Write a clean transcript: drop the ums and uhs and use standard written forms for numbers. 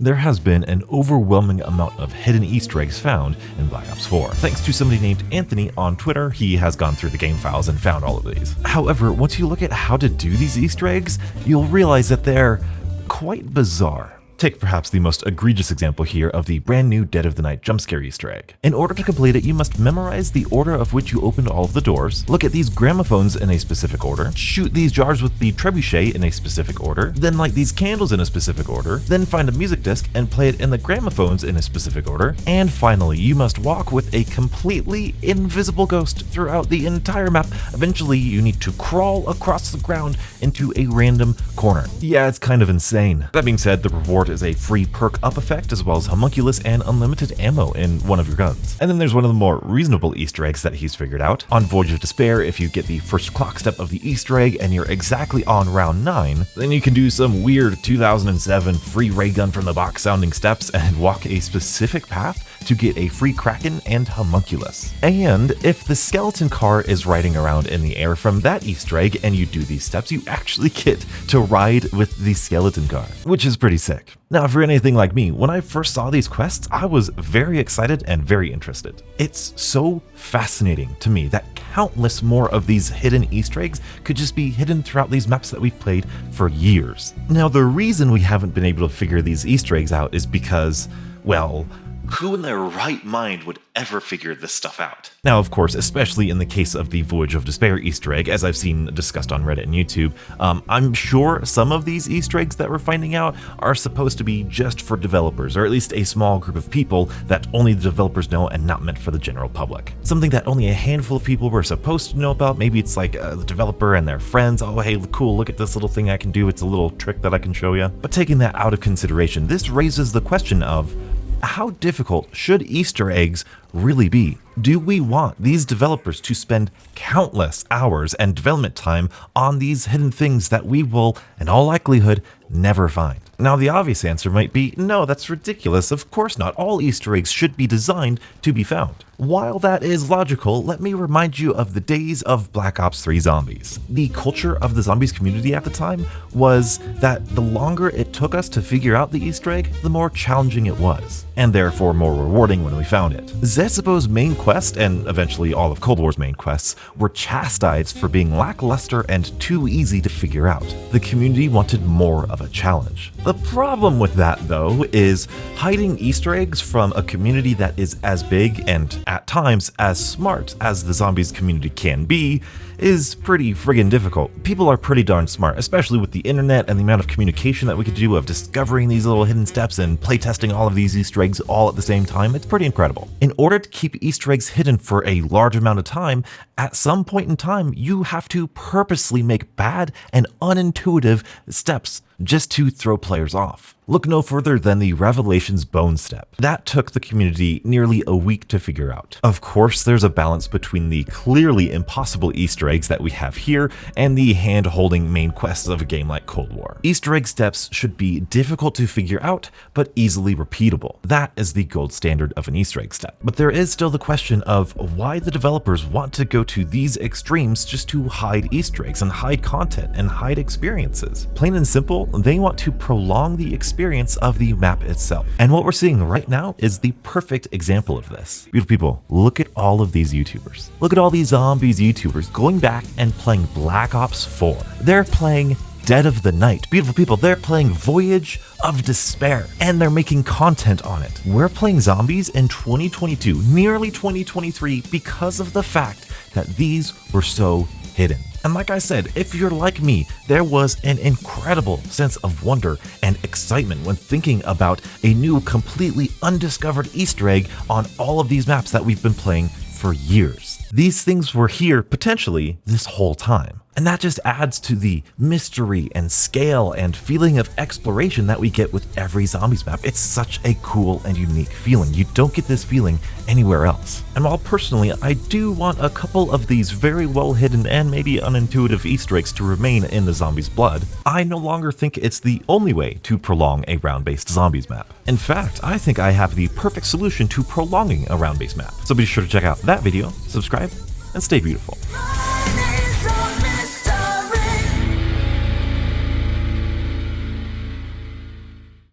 There has been an overwhelming amount of hidden Easter eggs found in Black Ops 4. Thanks to somebody named Anthony on Twitter, he has gone through the game files and found all of these. However, once you look at how to do these Easter eggs, you'll realize that they're quite bizarre. Take perhaps the most egregious example here of the brand new Dead of the Night jumpscare Easter egg. In order to complete it, you must memorize the order of which you opened all of the doors, look at these gramophones in a specific order, shoot these jars with the trebuchet in a specific order, then light these candles in a specific order, then find a music disc and play it in the gramophones in a specific order, and finally, you must walk with a completely invisible ghost throughout the entire map. Eventually, you need to crawl across the ground into a random corner. Yeah, it's kind of insane. That being said, the reward is a free perk up effect as well as homunculus and unlimited ammo in one of your guns. And then there's one of the more reasonable Easter eggs that he's figured out. On Voyage of Despair, if you get the first clock step of the Easter egg and you're exactly on round 9, then you can do some weird 2007 free ray gun from the box sounding steps and walk a specific path to get a free Kraken and homunculus. And if the skeleton car is riding around in the air from that Easter egg and you do these steps, you actually get to ride with the skeleton car, which is pretty sick. Now, if you're anything like me, when I first saw these quests, I was very excited and very interested. It's so fascinating to me that countless more of these hidden Easter eggs could just be hidden throughout these maps that we've played for years. Now, the reason we haven't been able to figure these Easter eggs out is because, well, who in their right mind would ever figure this stuff out? Now, of course, especially in the case of the Voyage of Despair Easter egg, as I've seen discussed on Reddit and YouTube, I'm sure some of these Easter eggs that we're finding out are supposed to be just for developers, or at least a small group of people that only the developers know and not meant for the general public. Something that only a handful of people were supposed to know about. Maybe it's like the developer and their friends. Oh, hey, cool, look at this little thing I can do. It's a little trick that I can show you. But taking that out of consideration, this raises the question of, how difficult should Easter eggs really be? Do we want these developers to spend countless hours and development time on these hidden things that we will, in all likelihood, never find? Now, the obvious answer might be, no, that's ridiculous. Of course not. All Easter eggs should be designed to be found. While that is logical, let me remind you of the days of Black Ops 3 Zombies. The culture of the zombies community at the time was that the longer it took us to figure out the Easter egg, the more challenging it was, and therefore more rewarding when we found it. Zesibo's main quest, and eventually all of Cold War's main quests, were chastised for being lackluster and too easy to figure out. The community wanted more of a challenge. The problem with that, though, is hiding Easter eggs from a community that is as big and at times as smart as the zombies community can be is pretty friggin' difficult. People are pretty darn smart, especially with the internet and the amount of communication that we could do of discovering these little hidden steps and playtesting all of these Easter eggs all at the same time. It's pretty incredible. In order to keep Easter eggs hidden for a large amount of time, at some point in time, you have to purposely make bad and unintuitive steps just to throw players off. Look no further than the Revelations Bone Step. That took the community nearly a week to figure out. Of course, there's a balance between the clearly impossible Easter eggs that we have here and the hand-holding main quests of a game like Cold War. Easter egg steps should be difficult to figure out, but easily repeatable. That is the gold standard of an Easter egg step. But there is still the question of why the developers want to go to these extremes just to hide Easter eggs and hide content and hide experiences. Plain and simple, they want to prolong the experience of the map itself. And what we're seeing right now is the perfect example of this. Beautiful people, look at all of these YouTubers. Look at all these zombies YouTubers going back and playing Black Ops 4. They're playing Dead of the Night. Beautiful people, they're playing Voyage of Despair, and they're making content on it. We're playing zombies in 2022, nearly 2023, because of the fact that these were so hidden. And like I said, if you're like me, there was an incredible sense of wonder and excitement when thinking about a new, completely undiscovered Easter egg on all of these maps that we've been playing for years. These things were here, potentially, this whole time. And that just adds to the mystery and scale and feeling of exploration that we get with every zombies map. It's such a cool and unique feeling. You don't get this feeling anywhere else. And while personally, I do want a couple of these very well hidden and maybe unintuitive Easter eggs to remain in the zombies' blood, I no longer think it's the only way to prolong a round-based zombies map. In fact, I think I have the perfect solution to prolonging a round-based map. So be sure to check out that video, subscribe, and stay beautiful.